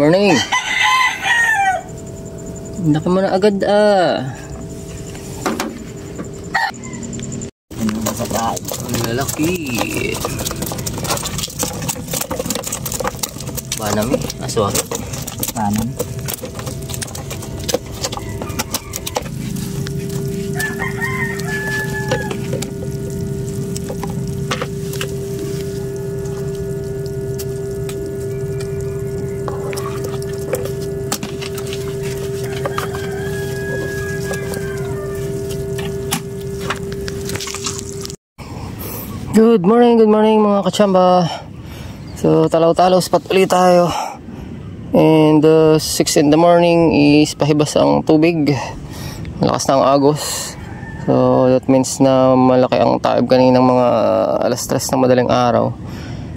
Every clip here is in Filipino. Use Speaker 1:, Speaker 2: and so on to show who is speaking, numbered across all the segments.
Speaker 1: Morning! Naka mo na agad Ang lalaki. Panami, aswang.
Speaker 2: Panam.
Speaker 1: Good morning mga kachamba. So talaw-talaw spot ulit tayo. And 6 in the morning is pahibas ang tubig. Malakas na ang agos. So that means na malaki ang taib kaninang mga alas 3 ng madaling araw.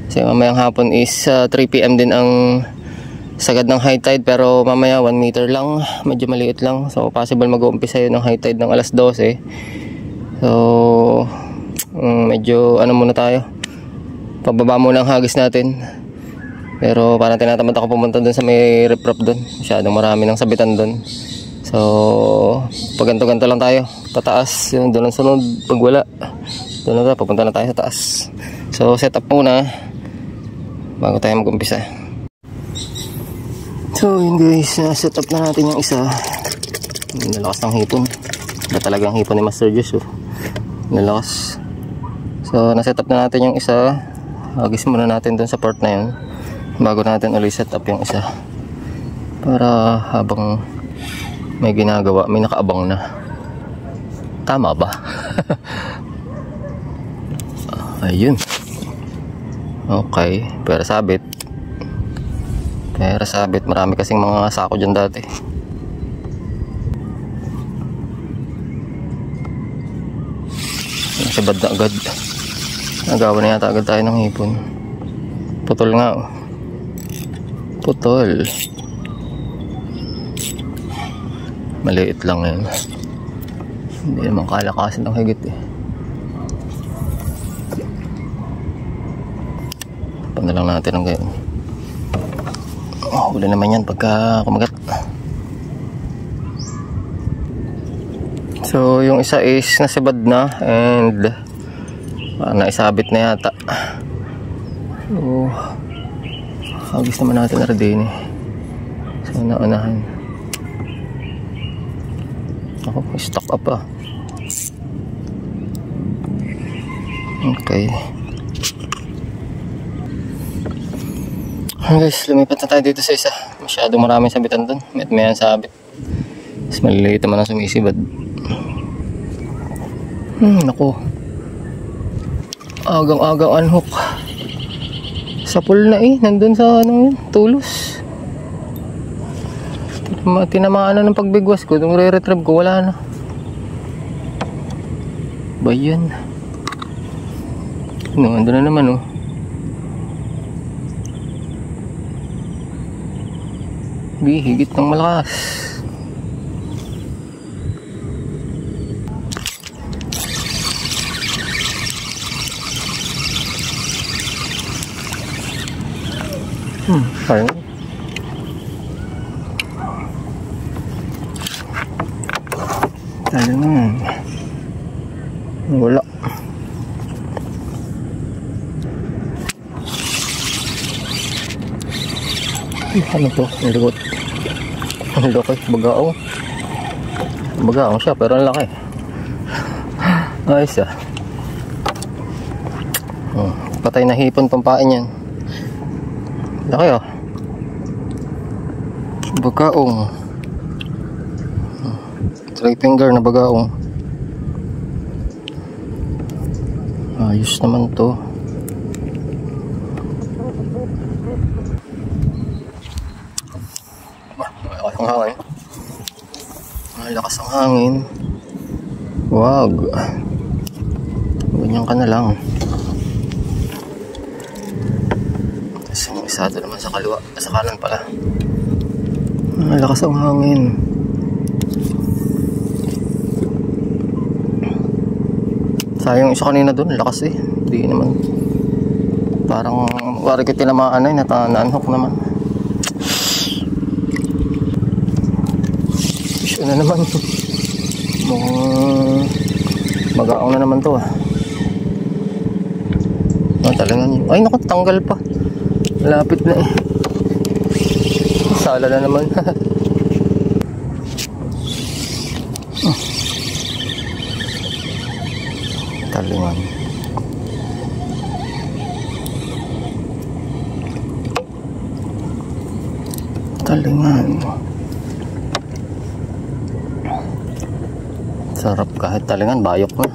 Speaker 1: Kasi mamayang hapon is 3 PM din ang sagad ng high tide, pero mamaya 1 meter lang, medyo maliit lang. So possible mag-uumpisa yun ng high tide ng alas 12. So medyo muna tayo, pababa muna ang hagis natin. Pero parang tinatamad ako pumunta dun sa may riprap dun, masyadong marami ng sabitan dun. So pag ganto lang tayo pataas, yung doon ang sunod. Pag wala, doon na tayo, papunta na tayo sa taas. So set up muna bago tayo mag-umpisa. So yun guys, set up na natin yung isa. Nalakas ng hipon, na talagang hipon ni Master Jus. Nalakas. So na-set up na natin yung isa. Hagis muna natin dun sa part na yun bago natin ulit set up yung isa, para habang may ginagawa may nakaabang na. Tama ba? Ayun. Okay, pera sabit. Marami kasing mga sako dyan dati. Nasabad na agad. Nagawa na yata agad tayo ng hipon. Putol nga. Putol. Maliit lang yan. Hindi naman kalakasin ng higit Panalang natin ang gayon. Huli naman yan pagka kumagat. So yung isa is nasibad na and naisabit na yata. So hagis naman natin na rin So naunahan. Ako, stock up Okay. Guys, lumipat na tayo dito sa isa. Masyadong maraming sabitan dun. May sabit. Mas maliliit naman ang sumisibad. Naku, agang-agang unhook sa pool na nandun sa tulos. Tinamaan na ng pagbigwas ko. Nung re-retrieve ko, wala na. Ba yan? Andun na naman higit ng malakas. Parang talo naman. Wala. Ano to? Nilagot. Ang laki. Bagaong siya, pero ang laki. Ayos patay na hipon pampain yan. Laki bagaong. 3 finger na bagaong. Ayos naman to. Malakas ang hangin. Wag. Ganyan ka na lang. Tapos yung isa doon naman sa kaliwa. Sa kanan pala. Malakas ang hangin. Sayang isa kanina doon. Lakas Hindi naman. Parang wari ko tinamaan na. Natanhook naman. Ano na naman. Magaong na naman to ah. Talagang, ay naku, tanggal pa. Lapit na eh. Sala na naman. Talingan. Talingan. Sarap kahit talingan, bayok na.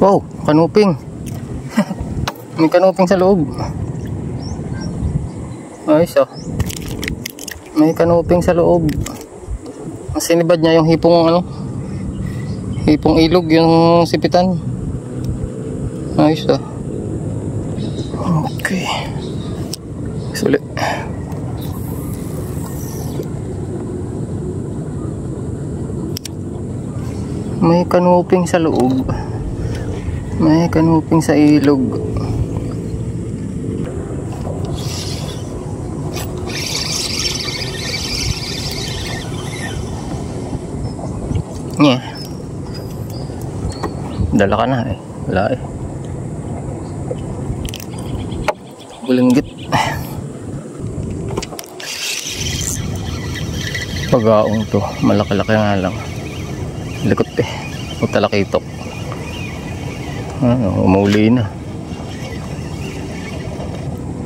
Speaker 1: Wow, kanuping. May kanuping sa loob. Ayos oh. May kanuping sa loob. Ang sinibad niya yung hipong ano, hipong ilog, yung sipitan. Ayos oh. Okay. Sulit. May kanuping sa loob. May kanuping sa ilog. Yeah. Dala ka na eh. Wala eh. Bulinggit. Pagaong to. Malaki-laki nga lang. Likot eh. O talakitok. Umuli na.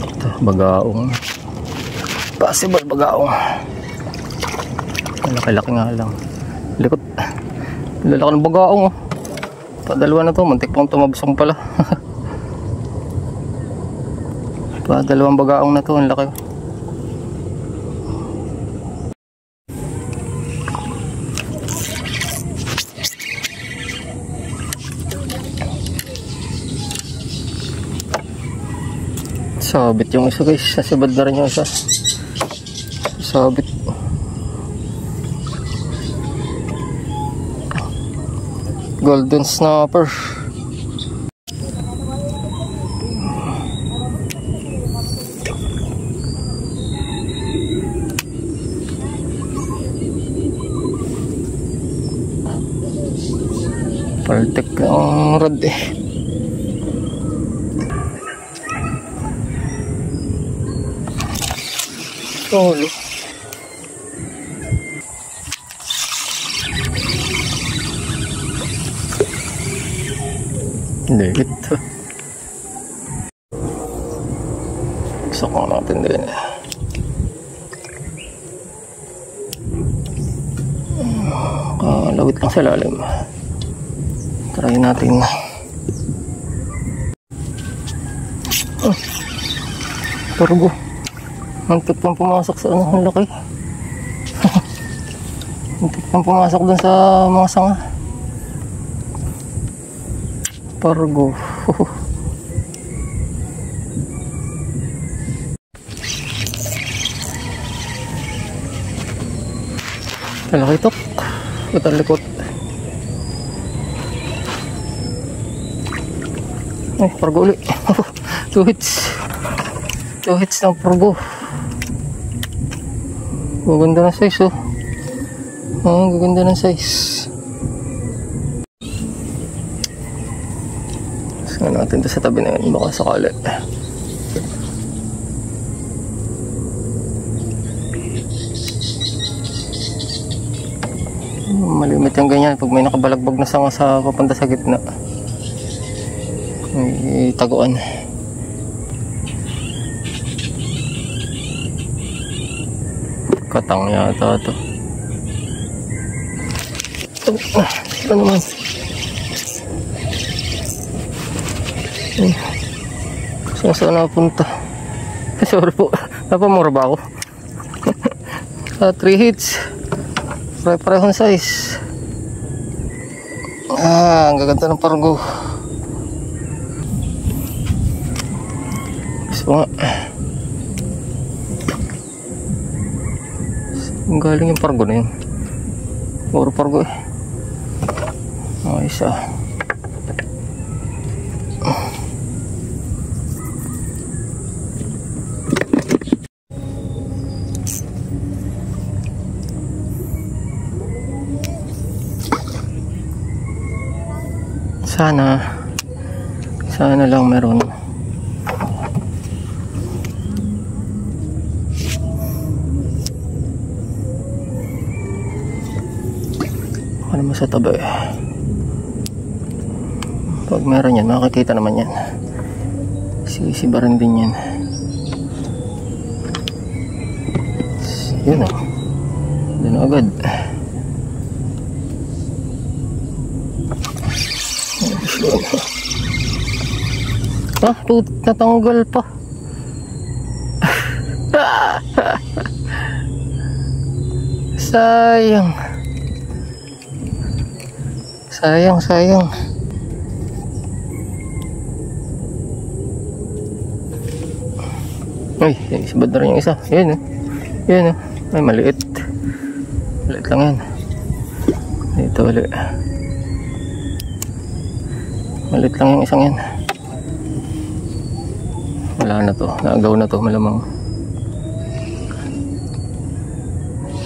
Speaker 1: Ito, bagaong. Possible bagaong. Malaki-laki nga lang. Likot. Lalaki ng bagaong oh. Padalawa na to. Mantik pang tumabsong pala. Padalawang bagaong na to. Ang laki. Sabit yung isa guys. Sasabad na rin yung isa. Sabit. Golden snapper. Paltek ang rod eh. Solo. Hindi ito. Sakang natin din. Lawit lang sa lalim. Try natin. Turbo. Mantik pang pumasok sa ano, ang laki. Mantik pang pumasok dun sa mga sanga. Pargo. Malaki tok. Likot. Ay, pargo ulit. 2 hits. 2 hits ng pargo. Gaganda ng size oh. Gaganda ng size. Saan natin ito sa tabi na yun, baka sakali. Malimit yung ganyan pag may nakabalagbag na sanga sa papunta sa gitna. May taguan. Katang yata ito. Ito naman. Saan napunta? Sorry po. Napamura ba ako? 3 hits. Pare-parehong size. Ang gaganda ng pargo. Gusto nga. Ang galing yung pargo na yun. Puro pargo eh. Isa. Sana lang meron. Ano mo sa tabi? Pag meron yan, makikita naman yan. Sisibarin din yan. Yun o. Doon agad. Natanggal pa. Sayang. Sayang. Ay, isabad na rin yung isa. Yan o. Ay, maliit. Maliit lang yan. Dito ulit. Maliit lang yung isang yan. Wala na to. Naagaw na to malamang.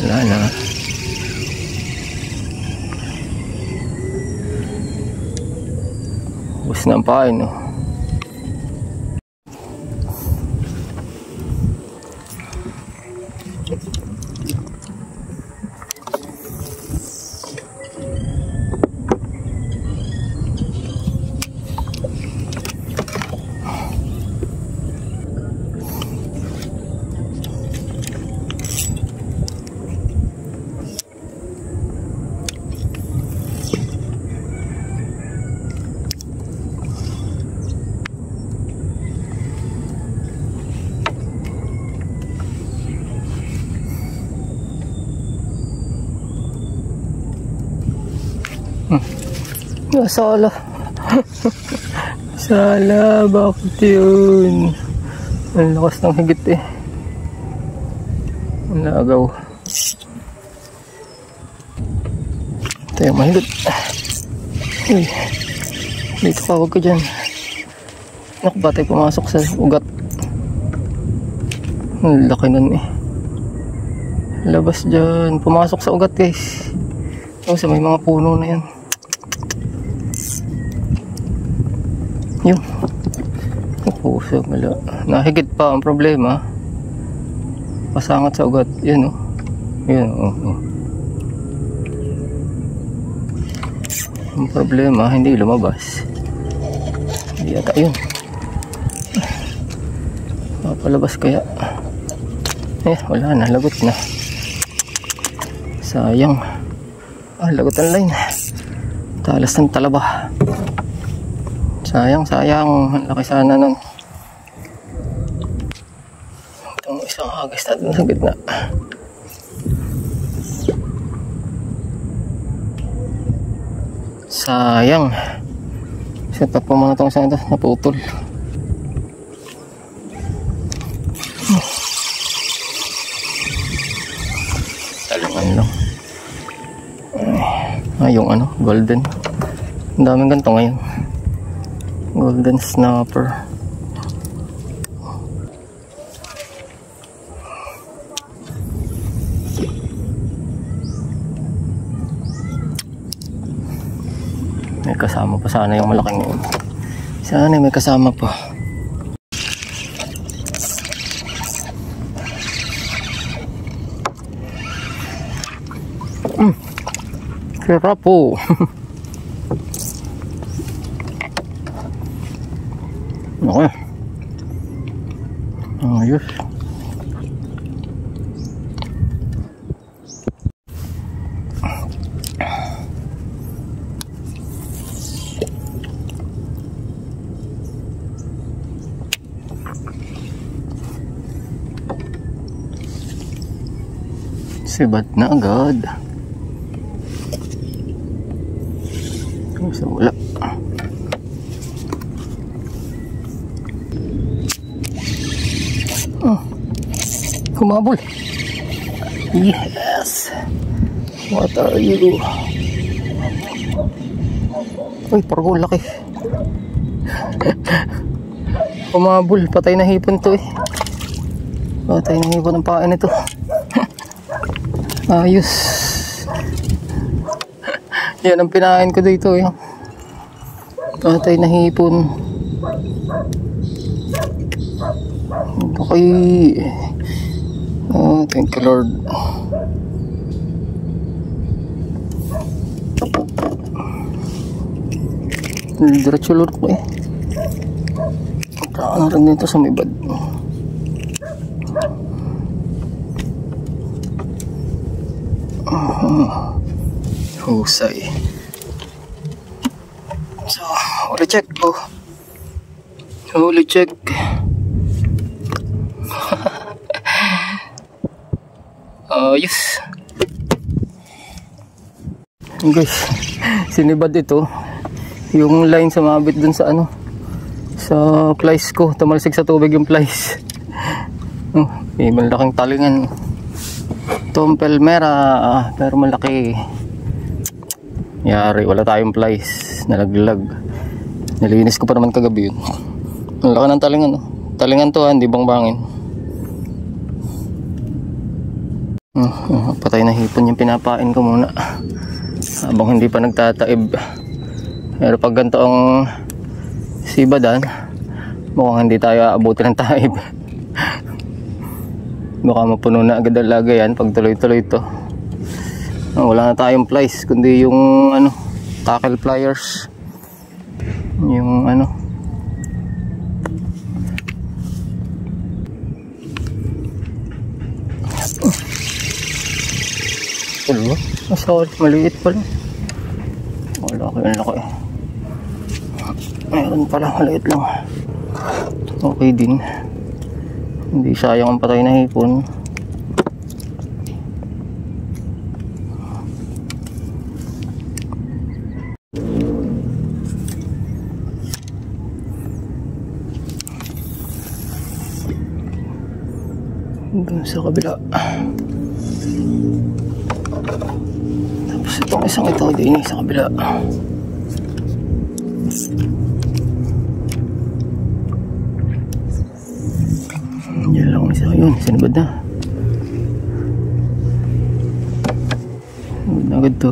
Speaker 1: Wala na. Bus na ang pain, no? Sala. Sala, bakit yun? Ang lakas ng higit eh. Ang lagaw. Ito yung mahigit. Uy, dito ka, huwag ka dyan. Naku, batay pumasok sa ugat. Ang laki nun eh. Labas dyan. Pumasok sa ugat guys. O, sa may mga puno na yan. Yung puso, wala. Nahigit pa ang problema. Pasangat sa ugat. Yan o. Yan o. Ang problema, hindi lumabas. Hindi ata yun. Papalabas kaya. Wala na. Lagot na. Sayang. Lagot ang line. Talas ng talaba. Sayang. Ang laki sana nun. Itong isang agis natin sa gitna. Sayang. Set up pa muna itong isang ito. Naputol. Talangan lang. Yung golden. Ang daming ganito ngayon. Golden snapper. May kasama pa sana yung malaking yun. Sana may kasama pa. Sarap po. Okay. Ayos. Sibat na agad. So, wala. Kumabol. Yes. What are you? Uy, pargo laki. Kumabol. Patay na hipon to eh. Patay na hipon ang pain ito. Ayos. Yan ang pinain ko dito eh. Patay na hipon. Okay. Thank you Lord. Diretso Lord ko eh. Taan rin dito sa may bad. Husay. So, huli check. Huli check. Yes. Guys, sinibad ito. Yung line sa mabit dun sa ano, sa plies ko. Tumalsik sa tubig yung plies. May malaking talingan. Tompel mera, pero malaki. Yari, wala tayong plies. Nalaglag. Nilinis ko pa naman kagabi yun. Ang laki ng talingan. Talingan to, hindi bangin. Patay na hipon yung pinapain ko muna habang hindi pa nagtataib. Pero pag ganito ang sibadan, mukhang hindi tayo aabuti ng taib. Baka mapuno na agad ang lagayan pag tuloy-tuloy ito. Wala na tayong plies kundi yung ano, tackle pliers. Yung ano, sorry, maliit pala. Wala ko yung laki. Mayroon pala, maliit lang. Okay din. Hindi sayang ang patay na hipon. Doon sa kabila. Tapos itong isang ito din sa kabila. Diyan lang isa yun, sinabad na. Sinabad na agad to.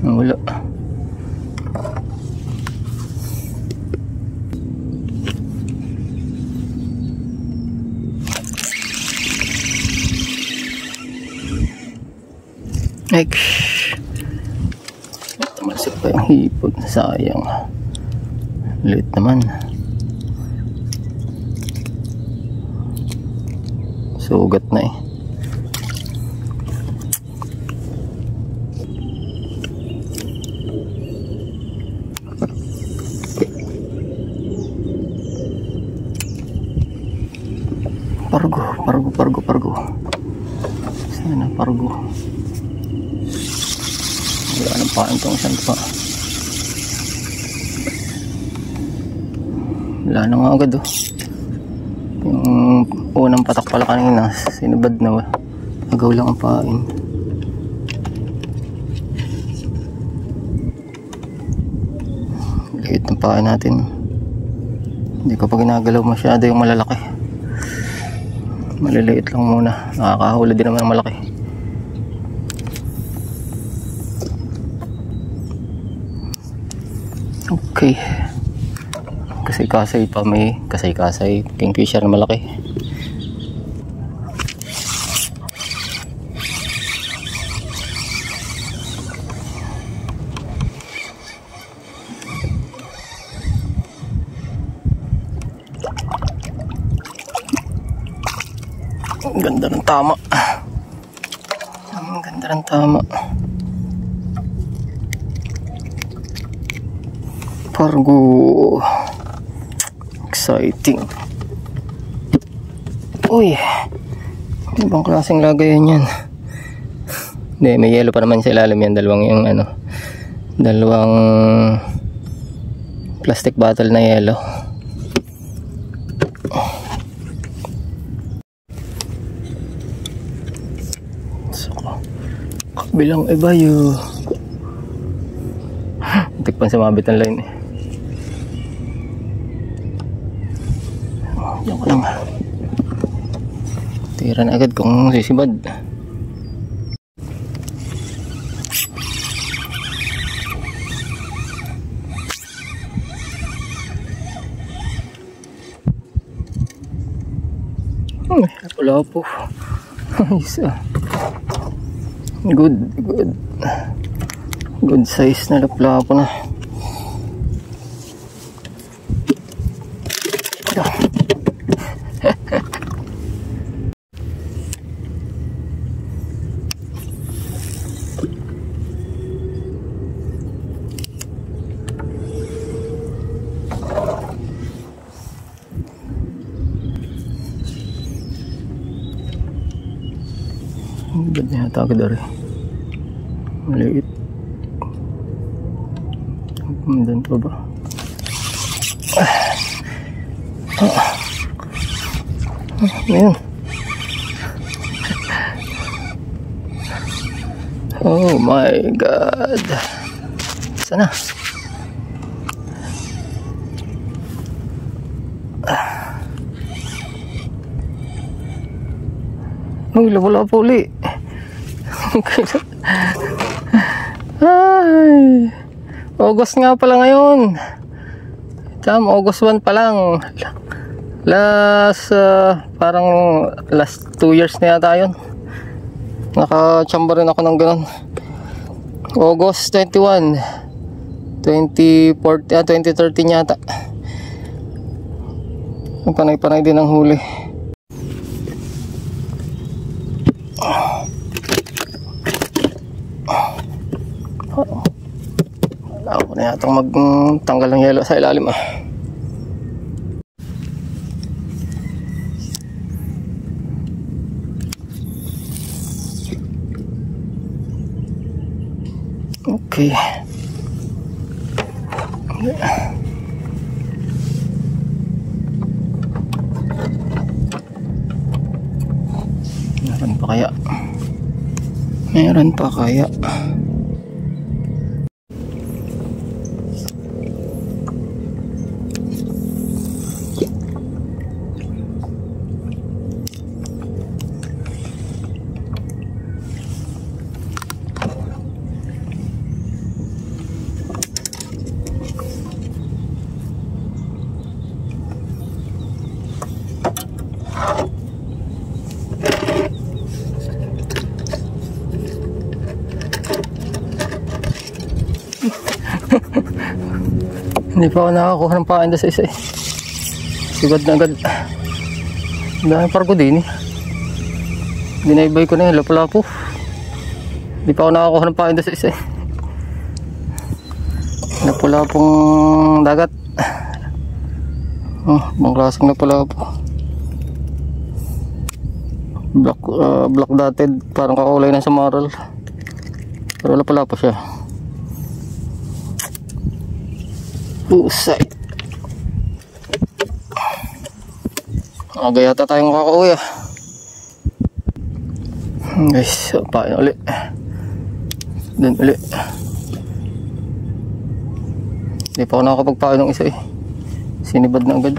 Speaker 1: Wala. Tumalsik pa yung hipon, sayang. Liit naman. Sugat na eh. Pargo. Sana pargo. Wala nang paan itong isang pa. Wala na nga agad Yung unang patak pala kanina, sinubad na. Agaw lang ang pain. Liit ng pain natin. Hindi ko pa ginagalaw masyado yung malalaki. Maliliit lang muna. Nakakahuli din naman ng malaki. Okay. Kasay-kasay pa, may kasay-kasay. Kingfisher na malaki. Ang ganda ng tama. Ang ganda ng tama. Pargo. Exciting. Uy. Ibang klaseng lagayan yan. Hindi, may yellow pa naman sa ilalim yan. Dalawang plastic bottle na yellow. Bilang iba yun. Tikpan sa mabit ng line eh. Diyan ko lang. Tira na agad kung sisibad. Wala po. Isa. Good, good. Good size na laplapo na. Ba't niya takot dari? Maliit. Doon pa ba? Ayan. Oh my God. Sana. Uy, wala po uli. Ay, August nga pala ngayon. August 1 pa lang. Parang last 2 years na yata yun. Nakachamba rin ako ng ganun. August 21 2013 yata. Panay-panay din ang huli. Wala ko na yatang magtanggal ng yelo sa ilalim ah. Okay. Meron pa kaya? Meron pa kaya? Hindi pa ako nakakuha ng pain doon sa isa eh. Sigad na agad. Dahil pargo din eh. Dinaybay ko na yung lapu-lapu. Hindi pa ako nakakuha ng pain doon sa isa eh. Lapu-lapong dagat. Oh, bang klaseng lapu-lapu. Black dotted. Parang kakulay na sa marl. Pero lapu-lapu siya. Pusay. Aga yata tayong kakauwi ah. Guys, pain ulit. Doon ulit. Hindi pa ako nakakapagpain ng isa eh. Sinibad na agad.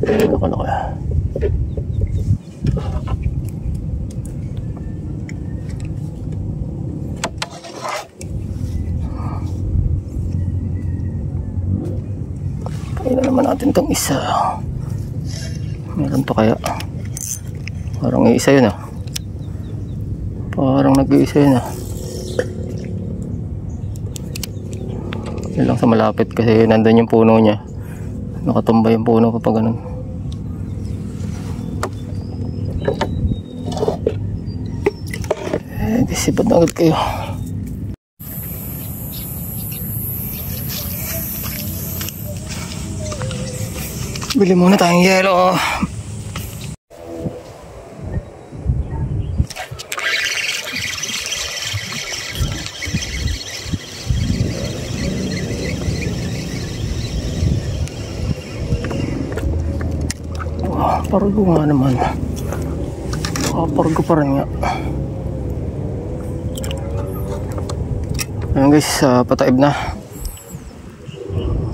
Speaker 1: Nakalaki. Kaya naman natin itong isa. Meron pa kaya? Parang iisa yun ah. Parang nag-iisa yun ah. Yun lang sa malapit kasi nandun yung puno niya. Nakatumba yung puno kapag ganun. Disipad na agad kayo. Bili muna tayong yelo. Pargo nga naman. Pargo pa rin nga. Ayan guys, pataib na.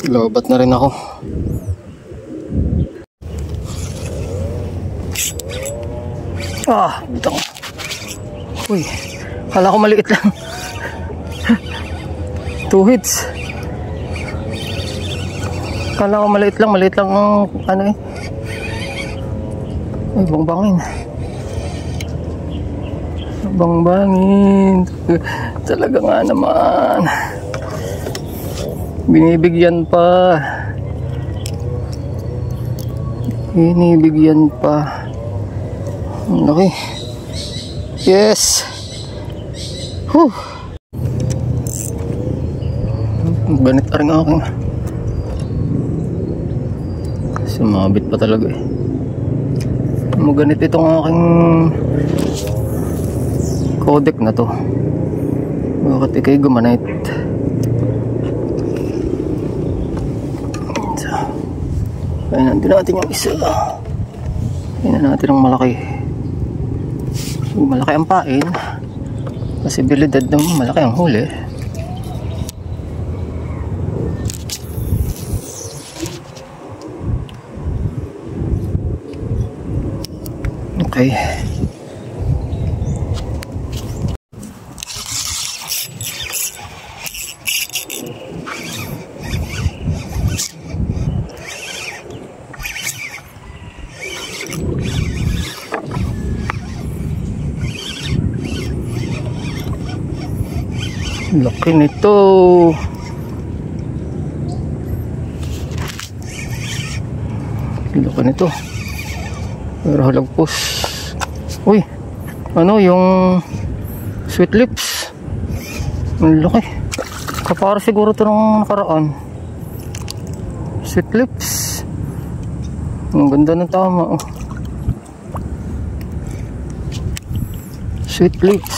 Speaker 1: Lobat na rin ako. Butang. Uy, kala ko maliit lang. 2 hits. Kala ko maliit lang ang ano eh. Ay, bangbangin. Bangbangin. Talaga nga naman. Binibigyan pa. Binibigyan pa. Okay. Yes. Whew. Ganit pa rin aking. Sumabit pa talaga eh. Maganit itong aking codec na to. Bakit ikay gumanit? Kaya nandun natin yung isa. Kaya natin ang malaki. Malaki ang pain. Posibilidad na malaki ang huli. Okay. Laki nito. Laki nito. Pero halagpos. Uy, ano yung sweet lips? Ang laki. Kapara siguro ito ng nakaraan. Sweet lips. Ang ganda ng tama. Oh. Sweet lips.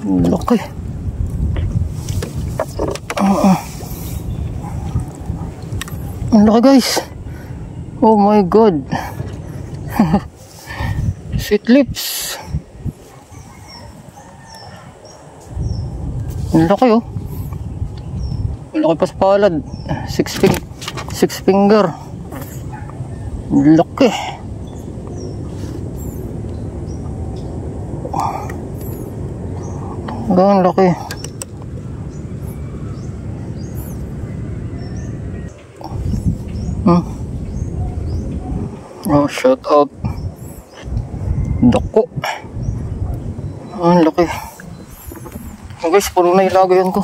Speaker 1: Ang laki. Ang laki guys. Oh my god. Sweet lips. Ang laki oh. Ang laki pa sa palad. Six finger. Ang laki. Ang laki. Oh, shout out. Dako. Ang laki. Oh guys, puno na ilagayan ko.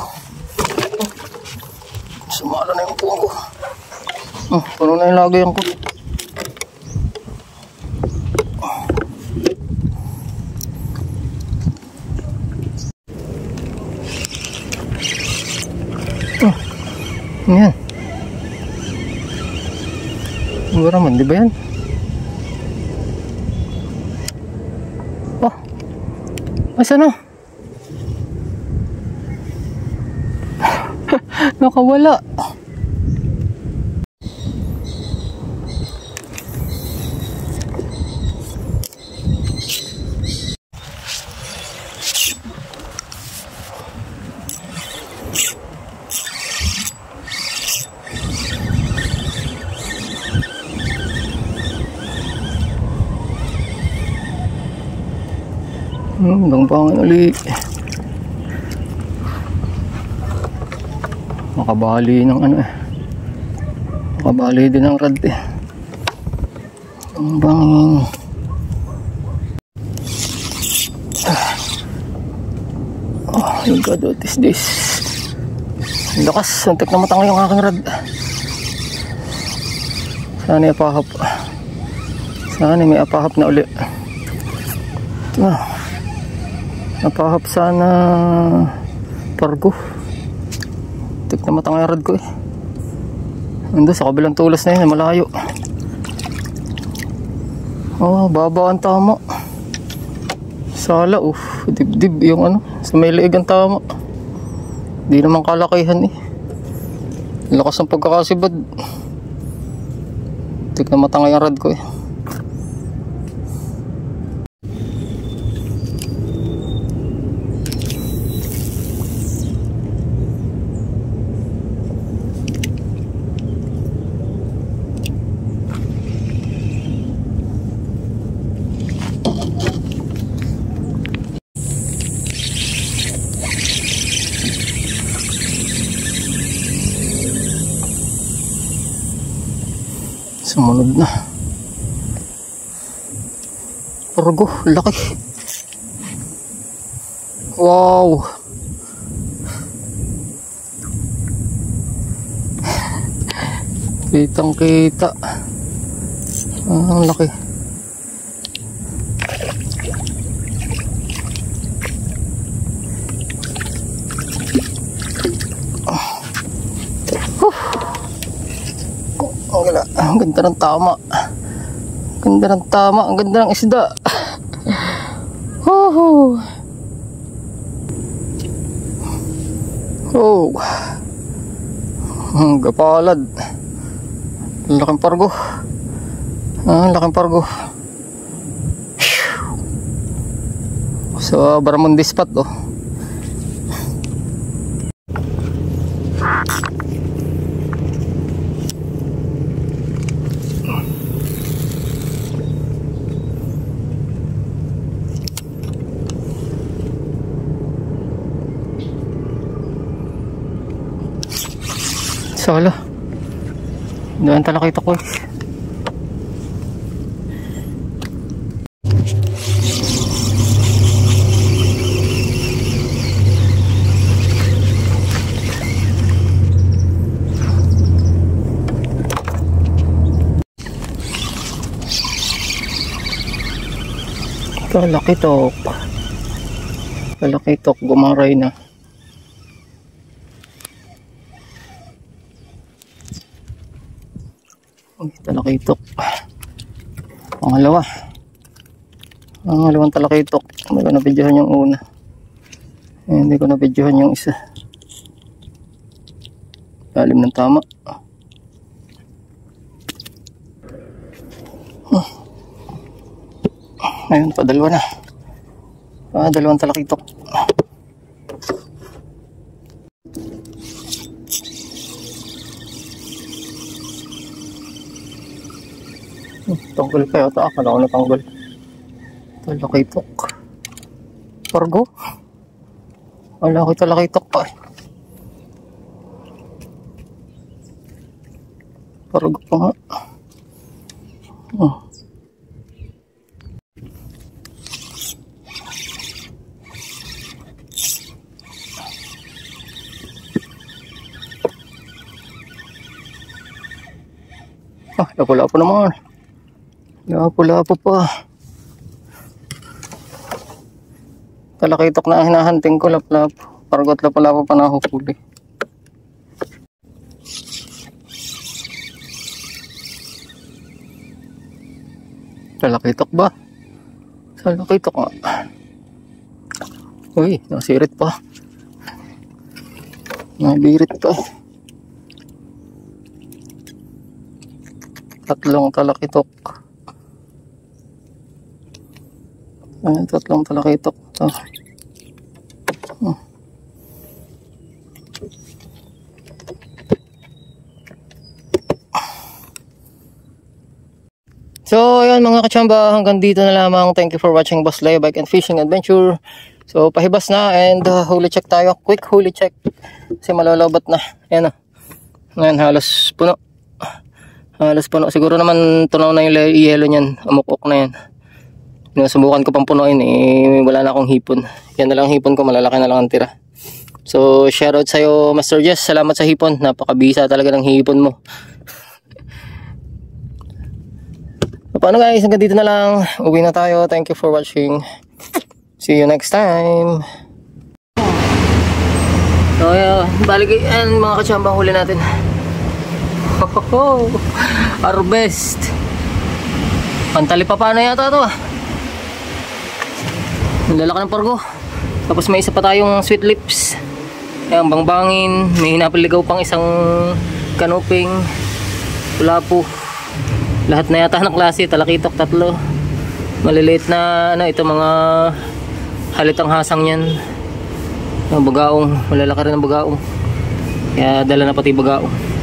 Speaker 1: Sumala na yung puwan ko. Puno na ilagayan ko. Yan. Ano naman, di ba yan? Oh, asa na? Nakawala. Gangpangan uli. Makabali ng ano eh. Makabali din ng rad eh. Gangpangin. Oh my god, what is this? Lakas, suntik na matangay yung aking rad. Sana apahap. Sana may apahap na uli. Ito na. Napahap sana pargo. Tik na matangay rad ko eh. Ando sa kabilang tulas na yun, malayo. Oh, baba ang tama. Sala, dibdib yung ano, sa may liig ang tama. Di naman kalakihan eh. Lakas ng pagkakasibad. Tik na matangay ang rad ko eh. Sumunod na. Pargo, laki. Wow. Kitang kita. Ang laki. Ang ganda ng tama. Ganda ng tama. Ang ganda ng isda. Oh. Ang gapalad. Laking pargo. Laking pargo. So, Baramundi spot oh. Solo. Doon talakita ko. Talakitok. Talakitok gumaray na. Talakitok. Pangalawang talakitok. Hindi ko na-videohan yung una. Hindi ko na-videohan yung isa. Lalim ng tama. Ayun, padalwa na. Dalawang talakitok. Tanggol kayo ito. Akala ko na tanggol. Talakitok. Pargo. Wala ko talakitok pa eh. Pargo pa nga. Lapo-lapo naman. Lapo-lapo pa. Talakitok na ang hinahunting ko, lapo-lapo. Pargot lapo-lapo pa nahukuli. Talakitok ba? Talakitok nga. Uy, nasirit pa. Nabirit pa. Tatlong talakitok. Tatlong talakitok. So, ayan mga kachamba, hanggang dito na lamang. Thank you for watching Boss Leo Bike and Fishing Adventure. So, pahibas na and huli check tayo. Quick huli check. Kasi malolobat na. Ayan o. Ngayon, halos puno. Halos puno. Siguro naman tunaw na yung yelo niyan. Amukok na yan. Sinusubukan ko pang punuin eh. Wala na akong hipon. Yan na lang hipon ko. Malalaki na lang ang tira. So, shoutout sa'yo Master Jess. Salamat sa hipon. Napakabisa talaga ng hipon mo. So, paano guys? Hanggang dito na lang. Uwi na tayo. Thank you for watching. See you next time. So, balik yan mga kachamba. Huli natin. Harvest. Pantali pa paano yata ito ah. Lalaki ng pargo. Tapos may isa pa tayong sweet lips. Ayan, bangbangin. May hinapiligaw pang isang kanuping. Lapo. Lahat na yata ng klase. Talakitok, tatlo. Maliliit na ano, ito mga halitang hasang yan. Bagaong. Malalaki rin ng bagaong. Kaya dala na pati bagaong.